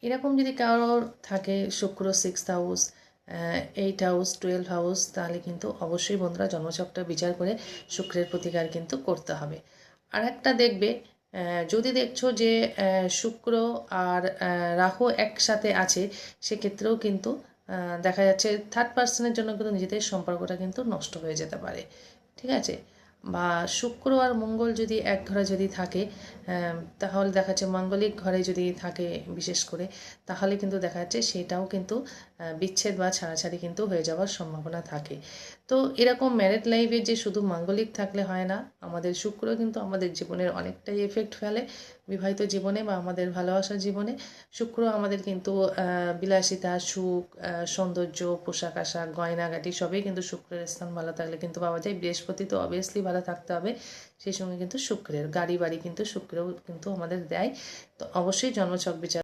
এরকম যদি কারোর থাকে শুক্র 6th হাউস, 8 হাউস, 12 হাউস, তাহলে কিন্তু অবশ্যই বন্ধুরা জন্মছকটা বিচার করে শুক্রের প্রতিকার কিন্তু করতে হবে। আর একটা দেখবে, যদি দেখছো যে শুক্র আর রাহু একসাথে আছে, সেক্ষেত্রেও কিন্তু দেখা যাচ্ছে থার্ড পার্সনের জন্য কিন্তু নিজেদের সম্পর্কটা কিন্তু নষ্ট হয়ে যেতে পারে। ঠিক আছে? বা শুক্র আর মঙ্গল যদি এক ঘরে যদি থাকে, তাহলে দেখা যাচ্ছে মাঙ্গলিক ঘরে যদি থাকে বিশেষ করে, তাহলে কিন্তু দেখা যাচ্ছে সেটাও কিন্তু বিচ্ছেদ বা ছাড়াছাড়ি কিন্তু হয়ে যাওয়ার সম্ভাবনা থাকে। তো এরকম ম্যারেড লাইফে যে শুধু মাঙ্গলিক থাকলে হয় না, আমাদের শুক্র কিন্তু আমাদের জীবনের অনেকটাই এফেক্ট ফেলে বিবাহিত জীবনে বা আমাদের ভালোবাসার জীবনে। শুক্র আমাদের কিন্তু বিলাসিতা, সুখ, সৌন্দর্য, পোশাক আশাক, গয়নাগাটি সবই কিন্তু শুক্রের স্থান ভালো থাকলে কিন্তু পাওয়া যায়। বৃহস্পতি তো অবভিয়াসলি ভালো থাকতে হবে, সেই সঙ্গে কিন্তু শুক্রের গাড়ি বাড়ি কিন্তু শুক্রেও কিন্তু আমাদের দেয়। তো অবশ্যই জন্মছক বিচার